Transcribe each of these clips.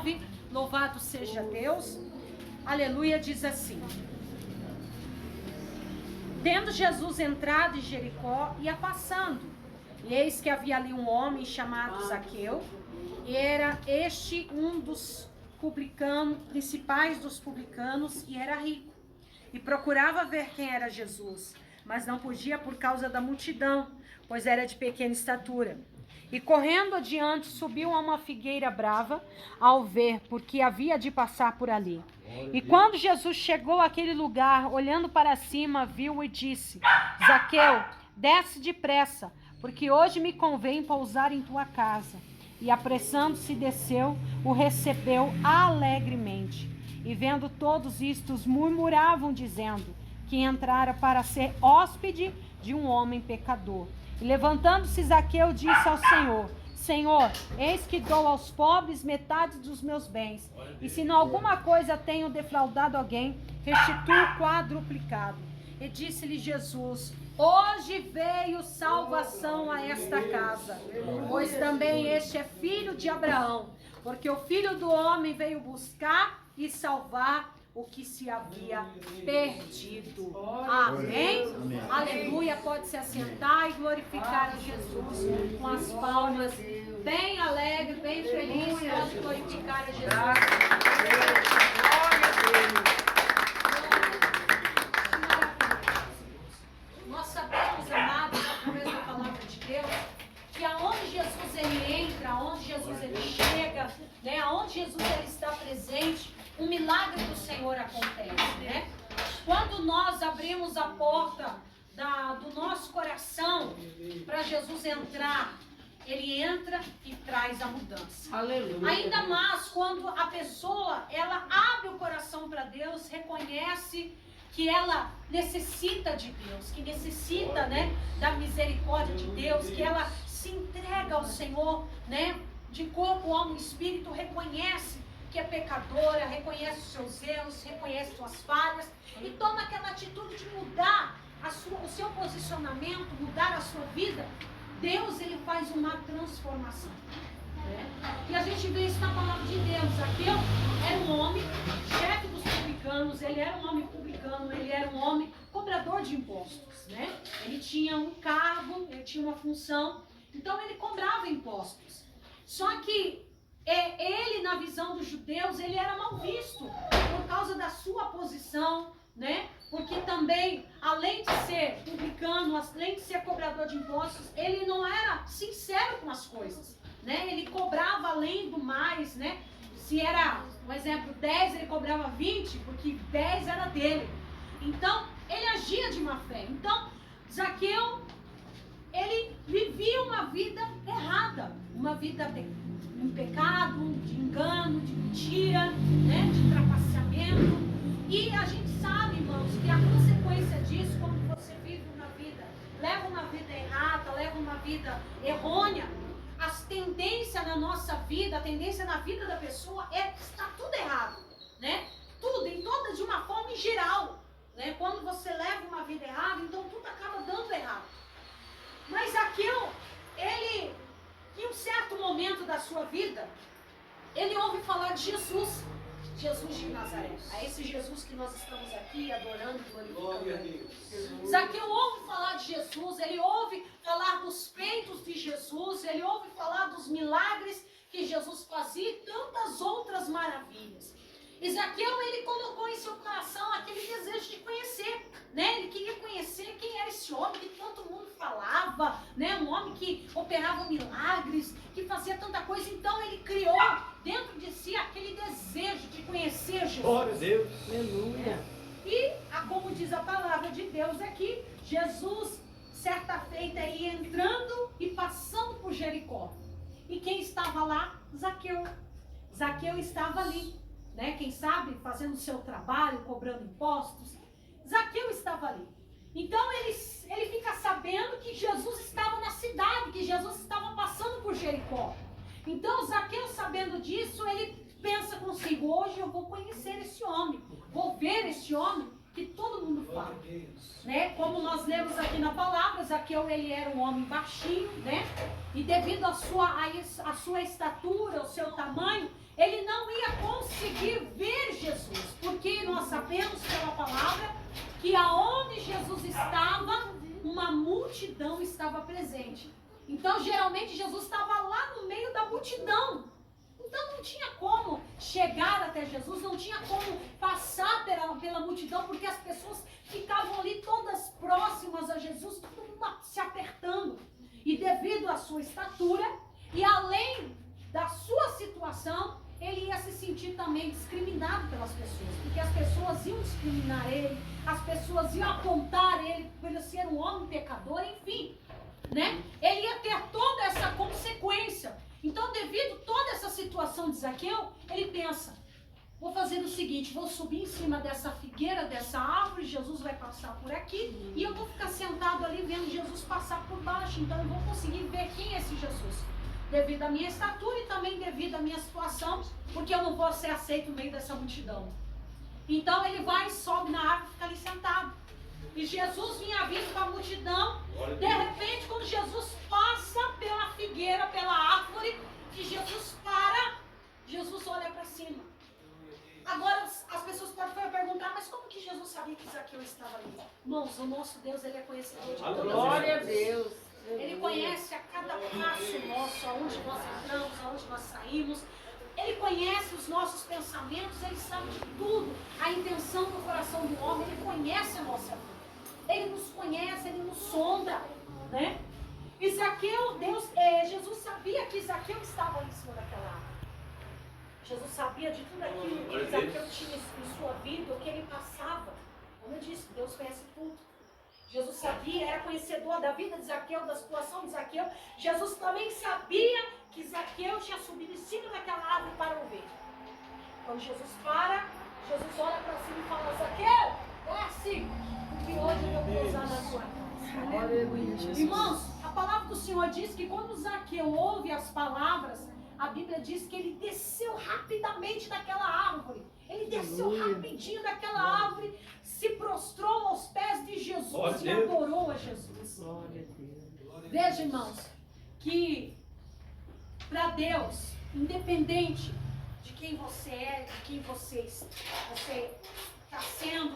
9, louvado seja Deus, aleluia, diz assim: tendo Jesus entrado em Jericó, ia passando, e eis que havia ali um homem chamado Zaqueu, e era este um dos principais dos publicanos, e era rico, e procurava ver quem era Jesus, mas não podia por causa da multidão, pois era de pequena estatura. E correndo adiante, subiu a uma figueira brava, ao ver, porque havia de passar por ali. E quando Jesus chegou àquele lugar, olhando para cima, viu e disse: Zaqueu, desce depressa, porque hoje me convém pousar em tua casa. E apressando-se desceu, o recebeu alegremente. E vendo todos istos, murmuravam, dizendo que entrara para ser hóspede de um homem pecador. E levantando-se Zaqueu, disse ao Senhor: Senhor, eis que dou aos pobres metade dos meus bens, e se em alguma coisa tenho defraudado alguém, restituo quadruplicado. E disse-lhe Jesus: hoje veio salvação a esta casa, pois também este é filho de Abraão, porque o Filho do Homem veio buscar e salvar o que se havia perdido. Amém? Amém. Aleluia. Pode se assentar e glorificar a Jesus com as palmas bem alegre, bem feliz. Pode glorificar a Jesus. Nós sabemos, amados, através da palavra de Deus, que aonde Jesus ele entra, aonde Jesus ele chega, né, aonde Jesus ele está presente, um milagre do Senhor acontece, né? Quando nós abrimos a porta do nosso coração para Jesus entrar, ele entra e traz a mudança. Aleluia. Ainda mais quando a pessoa ela abre o coração para Deus, reconhece que ela necessita de Deus, que necessita, né, da misericórdia de Deus, que ela se entrega ao Senhor, né, de corpo, alma e espírito, reconhece que é pecadora, reconhece os seus erros, reconhece suas falhas e toma aquela atitude de mudar o seu posicionamento, mudar a sua vida. Deus ele faz uma transformação, né? E a gente vê isso na palavra de Deus. Zaqueu era um homem, chefe dos publicanos, ele era um homem publicano, ele era um homem cobrador de impostos, né? Ele tinha um cargo, ele tinha uma função, então ele cobrava impostos. Só que ele, na visão dos judeus, ele era mal visto por causa da sua posição, né? Porque também, além de ser publicano, além de ser cobrador de impostos, ele não era sincero com as coisas, né? Ele cobrava além do mais, né? Se era, um exemplo, 10, ele cobrava 20, porque 10 era dele. Então, ele agia de má fé. Então, Zaqueu, ele vivia uma vida errada, uma vida em pecado, de engano, de mentira, né, de trapaceamento. E a gente sabe, irmãos, que a consequência disso, quando você vive uma vida, leva uma vida errada, leva uma vida errônea, a tendência na nossa vida, a tendência na vida da pessoa é que está tudo errado, né? Tudo, de uma forma em geral, né? Quando você leva uma vida errada, então tudo acaba dando errado. Mas Zaqueu, ele, em um certo momento da sua vida, ele ouve falar de Jesus, Jesus de Nazaré. É esse Jesus que nós estamos aqui adorando e glorificando. Zaqueu ouve falar de Jesus, ele ouve falar dos feitos de Jesus, ele ouve falar dos milagres que Jesus fazia e tantas outras maravilhas. E Zaqueu, ele colocou em seu coração aquele desejo de conhecer, né? Ele queria conhecer quem era esse homem que todo mundo falava, né? Um homem que operava milagres, que fazia tanta coisa. Então ele criou dentro de si aquele desejo de conhecer Jesus. Glória a Deus. Aleluia. E, como diz a palavra de Deus aqui, Jesus, certa feita, ia entrando e passando por Jericó. E quem estava lá? Zaqueu. Zaqueu estava ali, né? Quem sabe fazendo o seu trabalho, cobrando impostos. Zaqueu estava ali. Então ele fica sabendo que Jesus estava na cidade, que Jesus estava passando por Jericó. Então Zaqueu, sabendo disso, ele pensa consigo: hoje eu vou conhecer esse homem, vou ver esse homem que todo mundo fala, né? Como nós lemos aqui na palavra, Zaqueu, ele era um homem baixinho, né? E devido à sua estatura, ao seu tamanho, ele não ia conseguir ver Jesus, porque nós sabemos pela palavra que aonde Jesus estava, uma multidão estava presente. Então, geralmente, Jesus estava lá no meio da multidão. Então, não tinha como chegar até Jesus, não tinha como passar pela multidão, porque as pessoas ficavam ali todas próximas a Jesus, todo mundo se apertando. E devido à sua estatura, e além da sua situação, ele ia se sentir também discriminado pelas pessoas, porque as pessoas iam discriminar ele, as pessoas iam apontar ele por ele ser um homem pecador, enfim, né? Ele ia ter toda essa consequência. Então, devido a toda essa situação de Zaqueu, ele pensa, vou fazer o seguinte, vou subir em cima dessa figueira, dessa árvore, Jesus vai passar por aqui, e eu vou ficar sentado ali vendo Jesus passar por baixo, então eu vou conseguir ver quem é esse Jesus. Devido à minha estatura e também devido à minha situação, porque eu não vou ser aceito no meio dessa multidão. Então ele vai e sobe na árvore e fica ali sentado. E Jesus vinha vindo para a multidão. De repente, quando Jesus passa pela figueira, pela árvore, que Jesus para, Jesus olha para cima. Agora as pessoas podem perguntar, mas como que Jesus sabia que Zaqueu estava ali? Irmãos, o nosso Deus, ele é conhecedor de todas as coisas. Glória a Deus. Ele conhece a cada passo nosso, aonde nós entramos, aonde nós saímos. Ele conhece os nossos pensamentos, ele sabe de tudo. A intenção do coração do homem, ele conhece a nossa vida. Ele nos conhece, ele nos sonda, né? E Zaqueu, Jesus sabia que Zaqueu estava ali em cima daquela árvore. Jesus sabia de tudo aquilo que Zaqueu tinha em sua vida, o que ele passava. Como eu disse, Deus conhece tudo. Jesus sabia, era conhecedor da vida de Zaqueu, da situação de Zaqueu. Jesus também sabia que Zaqueu tinha subido em cima daquela árvore para ouvir. Quando Jesus para, Jesus olha para cima e fala, Zaqueu, desce, porque hoje eu vou usar na tua casa. Irmãos, a palavra do Senhor diz que quando Zaqueu ouve as palavras, a Bíblia diz que ele desceu rapidamente daquela árvore. Ele desceu rapidinho daquela árvore, se prostrou aos pés de Jesus e adorou a Jesus. Veja, irmãos, que para Deus, independente de quem você é, de quem você está sendo,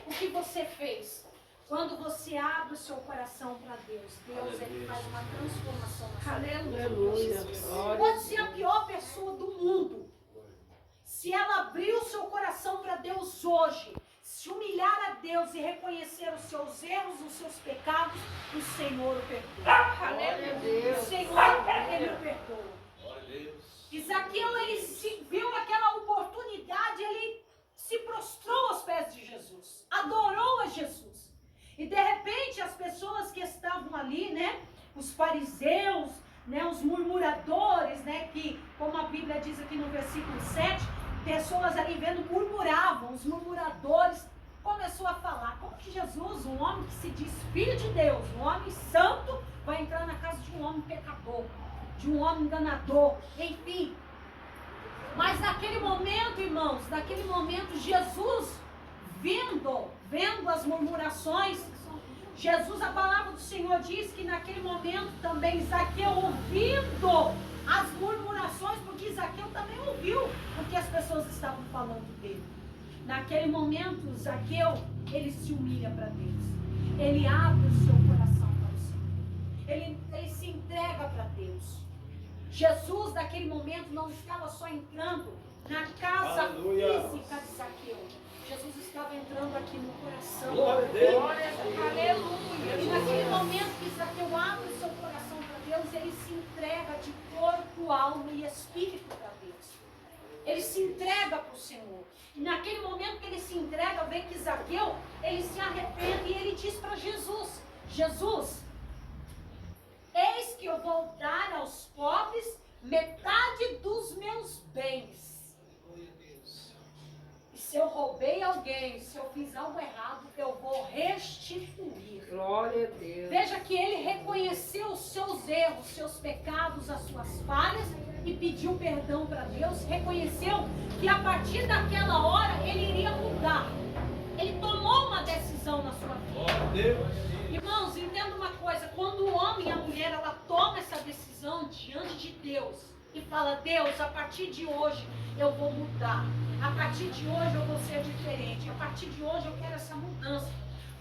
o que você fez, quando você abre o seu coração para Deus, ele faz uma transformação na sua vida. Aleluia. Pode ser a pior pessoa do mundo. Se ela abrir o seu coração para Deus hoje, se humilhar a Deus e reconhecer os seus erros, os seus pecados, o Senhor o perdoa. Aleluia. O Senhor, ele o perdoa. E Zaqueu, ele viu aquela oportunidade, ele se prostrou aos pés de Jesus, adorou a Jesus. E de repente as pessoas que estavam ali, né, os fariseus, né, os murmuradores, né, que como a Bíblia diz aqui no versículo 7, pessoas ali vendo murmuravam, os murmuradores começou a falar, como que Jesus, um homem que se diz filho de Deus, um homem santo, vai entrar na casa de um homem pecador, de um homem enganador, enfim. Mas naquele momento, irmãos, naquele momento Jesus vendo as murmurações, Jesus, a palavra do Senhor diz que naquele momento também Zaqueu ouvindo as murmurações, porque Zaqueu também ouviu o que as pessoas estavam falando dele. Naquele momento, Zaqueu, ele se humilha para Deus. Ele abre o seu coração para o Senhor. Ele se entrega para Deus. Jesus, naquele momento, não estava só entrando na casa física de Zaqueu. Jesus estava entrando aqui no coração. Glória a Deus. Aleluia. E naquele momento que Zaqueu abre o seu coração para Deus, ele se entrega de corpo, alma e espírito para Deus. Ele se entrega para o Senhor. E naquele momento que ele se entrega, vê que Zaqueu, ele se arrepende e ele diz para Jesus, Jesus, eis que eu vou dar aos pobres metade dos meus bens. Se eu roubei alguém, se eu fiz algo errado, eu vou restituir. Glória a Deus. Veja que ele reconheceu os seus erros, os seus pecados, as suas falhas e pediu perdão para Deus. Reconheceu que a partir daquela hora ele iria mudar. Ele tomou uma decisão na sua vida. Irmãos, entenda uma coisa. Quando o homem e a mulher ela toma essa decisão diante de Deus, e fala: Deus, a partir de hoje eu vou mudar. A partir de hoje eu vou ser diferente. A partir de hoje eu quero essa mudança.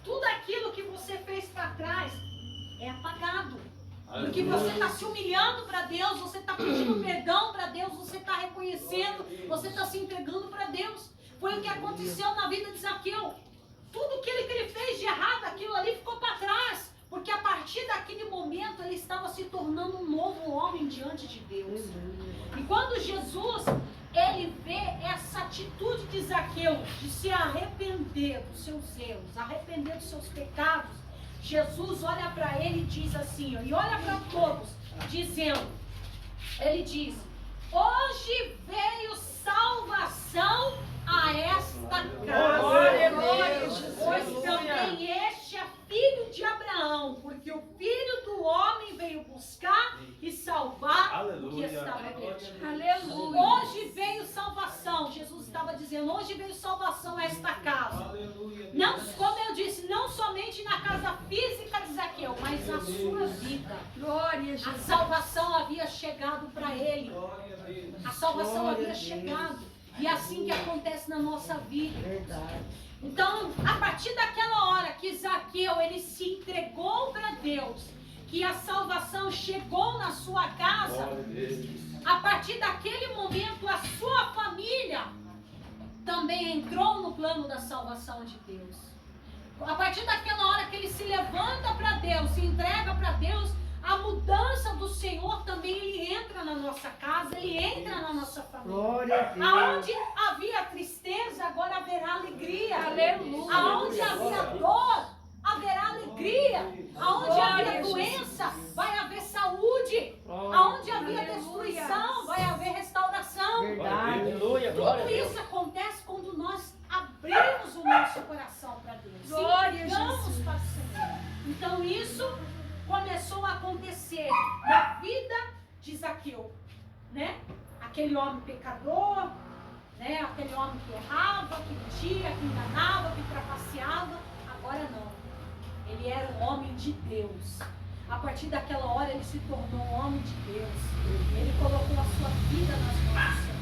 Tudo aquilo que você fez para trás é apagado. Porque você está se humilhando para Deus, você está pedindo perdão para Deus, você está reconhecendo, você está se entregando para Deus. Foi o que aconteceu na vida de Zaqueu. Tudo aquilo que ele fez de errado, aquilo ali ficou para trás. Porque a partir daquele momento ele estava se tornando um novo homem diante de Deus. E quando Jesus, ele vê essa atitude de Zaqueu, de se arrepender dos seus erros, arrepender dos seus pecados, Jesus olha para ele e diz assim, e olha para todos, dizendo, ele diz: hoje veio salvação a esta casa, pois também este é filho de Abraão, porque o Filho do Homem veio buscar e salvar o que estava perdido. Aleluia. Hoje veio salvação, Jesus estava dizendo, hoje veio salvação a esta casa. Não, como eu disse, não somente na casa física de Zaqueu, mas na sua vida. A salvação havia chegado para ele. A salvação havia chegado. E é assim que acontece na nossa vida. Então, a partir daquela hora que Zaqueu ele se entregou para Deus, que a salvação chegou na sua casa, a partir daquele momento a sua família também entrou no plano da salvação de Deus. A partir daquela hora que ele se levanta para Deus, se entrega para Deus, a mudança do Senhor também ele entra na nossa casa, ele entra na nossa família. Aonde havia tristeza, agora haverá alegria. Aleluia. Aonde havia dor, haverá alegria. Aonde havia doença, vai haver saúde. Aonde havia destruição, vai haver restauração. Tudo isso acontece quando nós abrimos o nosso coração para Deus. Entregamos para o Senhor. Então isso começou a acontecer na vida de Zaqueu, né? Aquele homem pecador, né? Aquele homem que errava, que mentia, que enganava, que trapaceava. Agora não. Ele era um homem de Deus. A partir daquela hora ele se tornou um homem de Deus. Ele colocou a sua vida nas mãos do Senhor.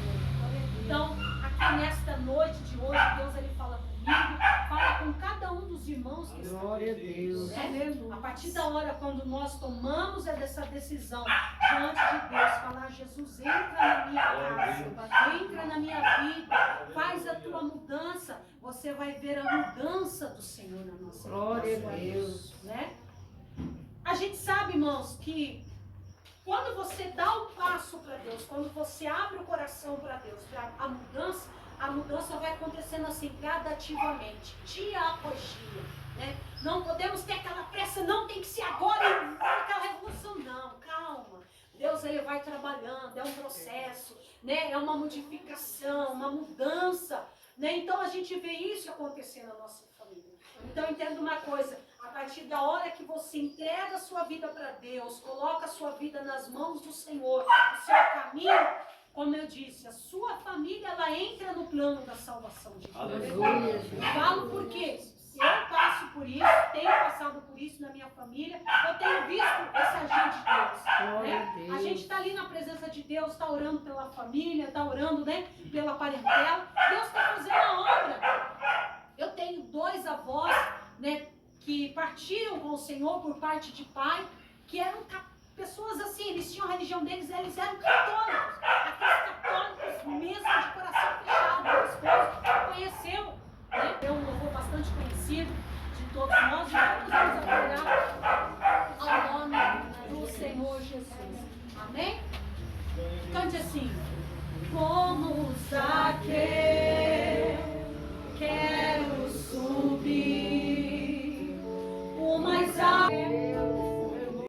Então, aqui nesta noite de hoje, Deus ele fala comigo, fala com cada um dos irmãos que estão aqui. A partir da hora quando nós tomamos essa decisão diante de Deus, falar: Jesus, entra na minha casa, entra na minha vida, faz a tua mudança, você vai ver a mudança do Senhor na nossa vida. Glória a Deus. Né? A gente sabe, irmãos, que quando você dá um passo para Deus, quando você abre o coração para Deus, para a mudança vai acontecendo assim, gradativamente, dia após dia. Né? Não podemos ter aquela pressa, não tem que ser agora, aquela revolução, não, calma. Deus ele vai trabalhando, é um processo, né? É uma modificação, uma mudança. Né? Então a gente vê isso acontecer na nossa família. Então entenda uma coisa, a partir da hora que você entrega a sua vida para Deus, coloca a sua vida nas mãos do Senhor, o seu caminho, como eu disse, a sua família ela entra no plano da salvação de Deus. Falo porque eu passo por isso, tenho passado por isso na minha família, eu tenho visto esse agente de Deus. Né? A gente está ali na presença de Deus, está orando pela família, está orando, né, pela parentela. Deus está fazendo a obra. Eu tenho 2 avós, né, que partiram com o Senhor por parte de pai, que eram pessoas assim, eles tinham a religião deles, eles eram católicos, aqueles católicos mesmo de coração fechado. Meu esposo conheceu, né? É um louvor bastante conhecido de todos nós, e vamos adorar ao nome do Senhor Jesus. Amém? Cante assim: como Zaqueu.